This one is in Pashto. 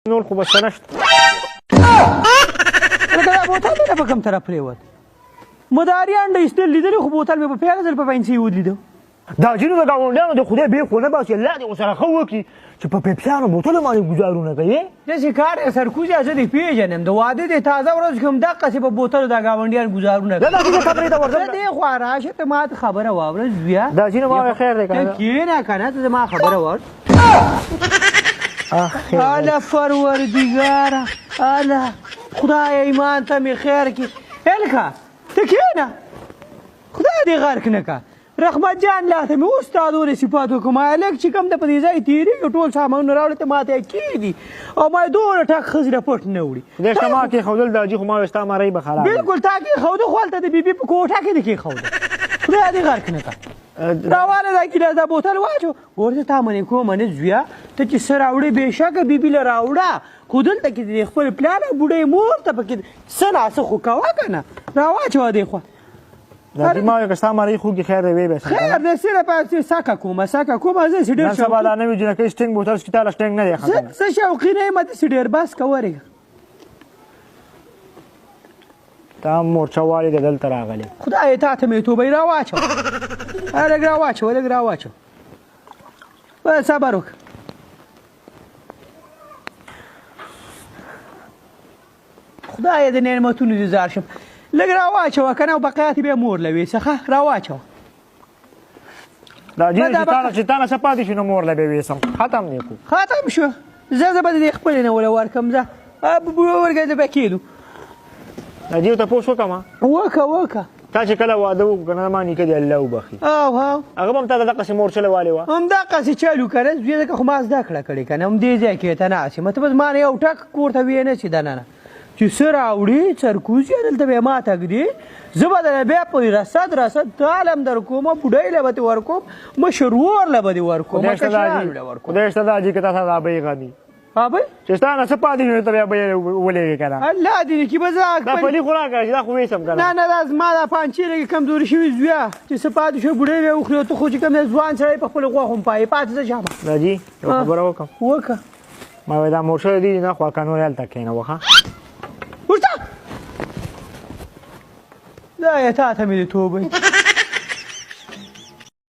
نور خو بس نشته لکه دا بوتل مې په کوم طرف پرېوت مداریان د ایستل لیدلي خو بوتل مې په پیغه ځل په پنسي ودلیدو دا ځینو د ګاونډیانو د خدای بې خو نه باسي الله دې ورسره ښه وکړي چې په پیپسیانو بوتلو باندې ګزارونه کوي داسې کار یې سرکوزیه زه دې پېژنم د واده دې تازه ورځ کې همدقسې په بوتلو دا ګاونډیان ګزارونه کوي دا داسې خبرې ته ورځم دې خوا راشه ته ما ته خبره واوره زویه دا ځینو ما خیر دی که نه کښېنه که نه ته زما خبره واوره اله پروردګاره اله خدای ایمان ته مې خیر کړي هلکه ته کښېنه خدای دې غرق نه که رحمت جان لا ته مې اوس تا دورې صفات وکړم هلک چې کوم د په دې ځای تېرېږي ټول سامانونه راوړې ته ما ته یې کېږدي او ما یې دونه ټک ښځې له پټ نه وړي خدای شته ما کېښودل دا جي خو ما وې ستا مرۍ به خراب بلکل تا کېښوده خو هلته د بیبي په کوټه کې دې کېښوده خدای دې غرق نه که راواله دا ګیلاس دا بوتل واچو ګوره زه تا منې کوم نه زویه ته چې څه راوړې بېشکه بیبي له راوړه خو دلته کې د خپل پلار او بوډۍ مور ته پکې څه ناڅه خو کوه که نه راواچوه دې خوا دا دې ما وې که ستا مرۍ خوږي خیر دی ویې به خیر دی صرف سکه کومه زه چې ډېر نن سبا دا نوي جنکۍ سټینګ بوتل چې تا له سټینګ نه دی ښه زه شوقي نه یم داسې ډېر بس که ورېږه تا هم مورچهوالې د دلته راغلې خدای تا ته مې توبه راواچوه لږ راواچوه لږ راواچوه صبر وکړه خدای د نعمتونو دې زار شم لږ راواچوه که نه بقیات بیا مور له ویسه ښه راواچوه دا جینس چې تا نه څه پاتې شي نو مور له به ویسم ختم دی کو ختم شو زه به دې خپلې نه وله ورکړم زه ورګه زه به کېدو دا جیو تپوس وکړم وکړه تا چې کله واده وکړو که نه ما نیکه دې الله وبخي هغه به هم تا ته دقسې مورچله والې وه همدقسې چلو که نه زوی ځکه خو ما زده کړه کړې که نه همدې ځای کې ته ناست یم ته بس ما نه یو ټک کور ته ویې نه شي دننه چې څه راوړي سرکوز یې دلته به یې ما ته ږدي زه به درله بیا پرې رسد تال هم در کوم بوډۍ له به دې ورکوم مشر ور له به دې ورکوم خدای شته دا جي که تا سره دا به یې غني ابۍ چې ستا نه څه پاتې شي نو ته بیا به یې ولېږې که نه الله دې نه کړي به زه دا پلي خو راکړه چې دا خو ویسم که نه دا زما دا پانچې لږې کمزوري شوي زویه چې څه پاتې شوی بوډۍ به یې وخوري او ته خو چې کوم دی ځوان سړی په خپلو غوښو هم پایې پاتې ځه شابه دا جي یوه خبره وکړه ما وایي دا مورچله دي نه خوا که نور هلته کښېنوه ښه ورته دا یې تا ته مې د توبې